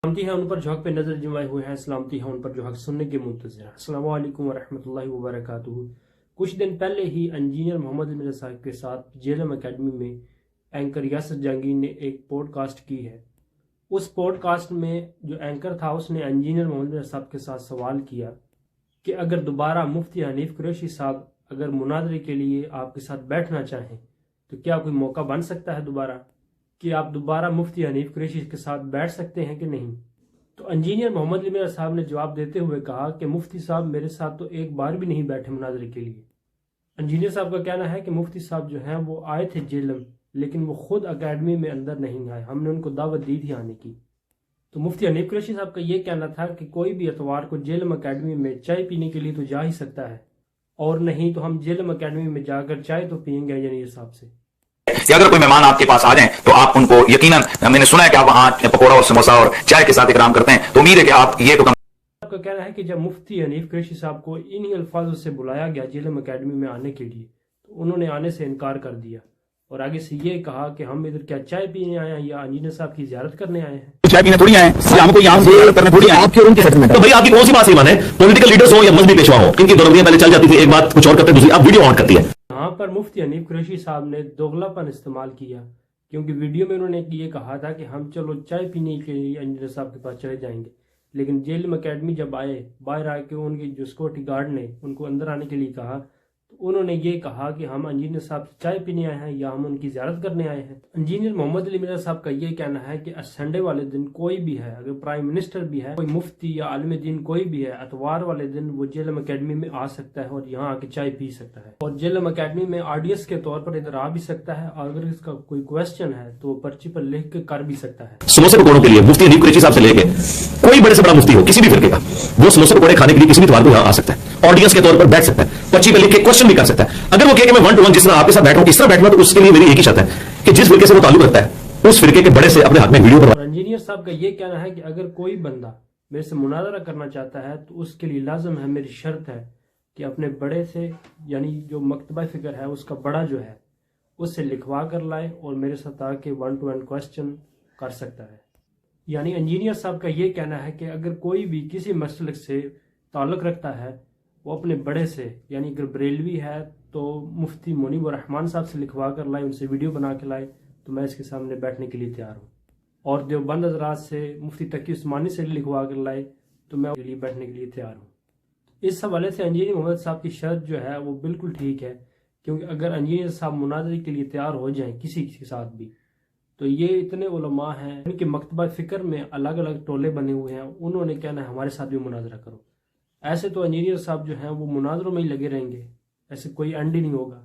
سلامتی ہے ان پر جو حق پہ نظر جمائے ہوئے ہیں، سلامتی ہے ان پر جو حق سننے کے منتظر ہیں۔ السلام علیکم ورحمۃ اللہ وبرکاتہ۔ کچھ دن پہلے ہی انجینئر محمد مرزا صاحب کے ساتھ جیلم اکیڈمی میں اینکر یاسر جہانگیر نے ایک پوڈ کاسٹ کی ہے۔ اس پوڈ کاسٹ میں جو اینکر تھا اس نے انجینئر محمد مرزا صاحب کے ساتھ سوال کیا کہ اگر دوبارہ مفتی حنیف قریشی صاحب اگر مناظرے کے لیے آپ کے ساتھ بیٹھنا چاہیں تو کیا کوئی موقع بن سکتا ہے دوبارہ، کہ آپ دوبارہ مفتی حنیف قریشی کے ساتھ بیٹھ سکتے ہیں کہ نہیں؟ تو انجینئر محمد مرزا صاحب نے جواب دیتے ہوئے کہا کہ مفتی صاحب میرے ساتھ تو ایک بار بھی نہیں بیٹھے مناظرے کے لیے۔ انجینئر صاحب کا کہنا ہے کہ مفتی صاحب جو ہیں وہ آئے تھے جیلم، لیکن وہ خود اکیڈمی میں اندر نہیں آئے، ہم نے ان کو دعوت دی تھی آنے کی۔ تو مفتی حنیف قریشی صاحب کا یہ کہنا تھا کہ کوئی بھی اتوار کو جیلم اکیڈمی میں چائے پینے کے لیے تو جا ہی سکتا ہے، اور نہیں تو ہم جیلم اکیڈمی میں جا کر چائے تو پئیں گے انجینئر صاحب سے۔ کہ اگر کوئی مہمان آپ کے پاس آ جائیں تو آپ ان کو یقیناً، میں نے سنا ہے کہ آپ وہاں پکوڑا اور سموسا اور چائے کے ساتھ اکرام کرتے ہیں، تو امید ہے کہ آپ یہ تو آپ کا کہنا ہے کہ جب مفتی حنیف قریشی صاحب کو انہی الفاظوں سے بلایا گیا جیلم اکیڈمی میں آنے کے لیے تو انہوں نے آنے سے انکار کر دیا، اور آگے سے یہ کہا کہ ہم ادھر کیا چائے پینے آئے ہیں یا انجینئر صاحب کی زیارت کرنے آئے ہیں؟ چائے پینے تھوڑی آئے ہیں، ہم کو یہاں سے زیارت کرنے تھوڑی آئے ہیں۔ تو بھائی آپ کی کون سی بات ایمان ہے؟ پولیٹیکل لیڈرز ہو یا مذہبی پیشوا ہو، ان کی دونوں پہلے چل جاتی تھی، ایک بات کچھ اور کرتے دوسری اب ویڈیو آن کرتی ہے۔ یہاں پر مفتی حنیف قریشی صاحب نے دوغلا پن استعمال کیا، کیونکہ ویڈیو میں انہوں نے یہ کہا تھا کہ ہم چلو چائے پینے کے لیے انجینئر صاحب کے پاس چلے جائیں گے، لیکن جیلم اکیڈمی جب آئے، باہر آ کے ان کی جو سیکورٹی گارڈ نے ان کو اندر آنے کے لیے کہا تو انہوں نے یہ کہا کہ ہم انجینئر صاحب سے چائے پینے آئے ہیں یا ہم ان کی زیارت کرنے آئے ہیں۔ انجینئر محمد علی مرزا صاحب کا یہ کہنا ہے کہ سنڈے والے دن کوئی بھی ہے، اگر پرائم منسٹر بھی ہے، کوئی مفتی یا عالم دین کوئی بھی ہے، اتوار والے دن وہ جیلم اکیڈمی میں آ سکتا ہے اور یہاں آ کے چائے پی سکتا ہے، اور جیلم اکیڈمی میں آڈینس کے طور پر ادھر آ بھی سکتا ہے، اور اگر اس کا کوئی کویسچن ہے تو وہ پرچی پر لکھ کے کر بھی سکتا ہے۔ سموسے پکوڑوں کے لیے مفتی حنیف قریشی صاحب سے لے کے کوئی بڑے سے بڑا مفتی ہو کسی بھی فرقے کا، وہ سموسے پکوڑے کھانے کے لیے کسی بھی اتوار کو یہاں آ سکتا ہے، آڈینس کے طور پر بیٹھ سکتا ہے، پرچی پہ لکھ کے کوشچن بھی کر سکتا ہے۔ اگر وہ کہے کہ میں 1 to 1 جس طرح آپ کے ساتھ بیٹھوں کس طرح بیٹھوں، تو اس کے لیے میری ایک ہی شرط ہے کہ جس فرقے سے وہ تعلق رکھتا ہے اس فرقے کے بڑے سے اپنے ہاتھ میں ویڈیو اور انجینئر صاحب کا یہ کہنا ہے کہ اگر کوئی بندہ میرے سے مناظرہ کرنا چاہتا ہے تو اس کے لیے لازم ہے، میری شرط ہے کہ اپنے بڑے سے، یعنی جو مکتبہ فکر ہے اس کا بڑا جو ہے اس سے لکھوا کر لائے اور میرے ساتھ آ کے 1 to 1 کویسچن کر سکتا ہے۔ یعنی انجینئر صاحب کا یہ کہنا ہے کہ اگر کوئی بھی کسی مسلک سے تعلق رکھتا ہے وہ اپنے بڑے سے، یعنی اگر بریلوی ہے تو مفتی منیب الرحمان صاحب سے لکھوا کر لائے، ان سے ویڈیو بنا کے لائے، تو میں اس کے سامنے بیٹھنے کے لیے تیار ہوں، اور دیوبند حضرات سے، مفتی تقی عثمانی سے لکھوا کر لائے تو میں اس کے لیے بیٹھنے کے لیے تیار ہوں۔ اس حوالے سے انجینئر محمد صاحب کی شرط جو ہے وہ بالکل ٹھیک ہے، کیونکہ اگر انجینئر صاحب مناظرے کے لیے تیار ہو جائیں کسی کے ساتھ بھی، تو یہ اتنے علماء ہیں ان کے مکتبہ فکر میں الگ الگ ٹولے بنے ہوئے ہیں، انہوں نے کہنا ہے ہمارے ساتھ بھی مناظرہ کرو۔ ایسے تو انجینئر صاحب جو ہیں وہ مناظروں میں ہی لگے رہیں گے، ایسے کوئی اینڈ ہی نہیں ہوگا۔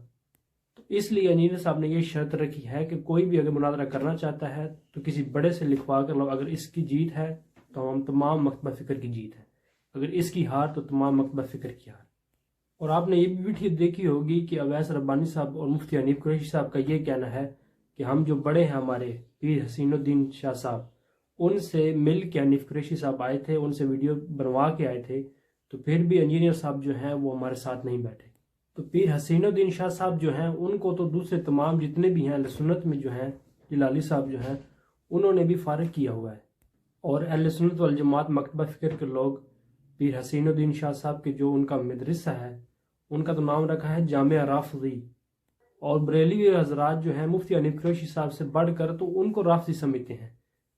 تو اس لیے انجینئر صاحب نے یہ شرط رکھی ہے کہ کوئی بھی اگر مناظرہ کرنا چاہتا ہے تو کسی بڑے سے لکھوا کر لو، اگر اس کی جیت ہے تو ہم تمام مکتبہ فکر کی جیت ہے، اگر اس کی ہار تو تمام مکتبہ فکر کی ہار۔ اور آپ نے یہ بھی ویڈیو دیکھی ہوگی کہ اویس ربانی صاحب اور مفتی حنیف قریشی صاحب کا یہ کہنا ہے کہ ہم جو بڑے ہیں ہمارے پیر حسین الدین شاہ صاحب، ان سے مل کے حنیف قریشی صاحب آئے تھے، ان سے ویڈیو بنوا کے آئے تھے، تو پھر بھی انجینئر صاحب جو ہیں وہ ہمارے ساتھ نہیں بیٹھے۔ تو پیر حسین الدین شاہ صاحب جو ہیں ان کو تو دوسرے تمام جتنے بھی ہیں اہل سنت میں جو ہیں، جلالی صاحب جو ہیں انہوں نے بھی فارغ کیا ہوا ہے، اور اہل سنت والجماعت مکتبہ فکر کے لوگ پیر حسین الدین شاہ صاحب کے جو ان کا مدرسہ ہے ان کا تو نام رکھا ہے جامعہ رافضی، اور بریلوی حضرات جو ہیں مفتی حنیف قریشی صاحب سے بڑھ کر تو ان کو رافضی سمجھتے ہیں،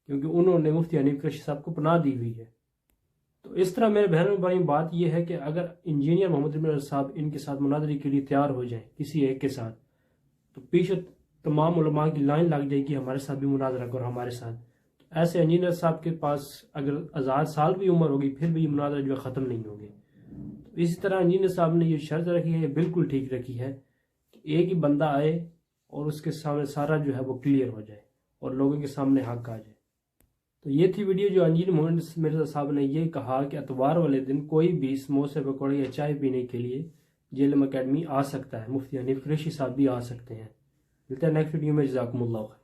کیونکہ انہوں نے مفتی حنیف قریشی صاحب کو پناہ دی ہوئی ہے۔ تو اس طرح میرے بہن بھائی بات یہ ہے کہ اگر انجینئر محمد مرزا صاحب ان کے ساتھ مناظرے کے لیے تیار ہو جائیں کسی ایک کے ساتھ، تو پیچھے تمام علماء کی لائن لگ جائے گی ہمارے ساتھ بھی مناظرہ کرو ہمارے ساتھ۔ تو ایسے انجینئر صاحب کے پاس اگر 1000 سال بھی عمر ہوگی پھر بھی یہ مناظرہ جو ہے ختم نہیں ہوگی۔ تو اسی طرح انجینئر صاحب نے یہ شرط رکھی ہے، بالکل ٹھیک رکھی ہے، کہ ایک ہی بندہ آئے اور اس کے سامنے سارا جو ہے وہ کلیئر ہو جائے اور لوگوں کے سامنے حق آ جائے۔ تو یہ تھی ویڈیو جو انجینئر محمد مرزا صاحب نے یہ کہا کہ اتوار والے دن کوئی بھی سموسے پکوڑے یا چائے پینے کے لیے جیلم اکیڈمی آ سکتا ہے، مفتی حنیف قریشی صاحب بھی آ سکتے ہیں۔ ملتے ہیں نیکسٹ ویڈیو میں، جزاکم اللہ خیر۔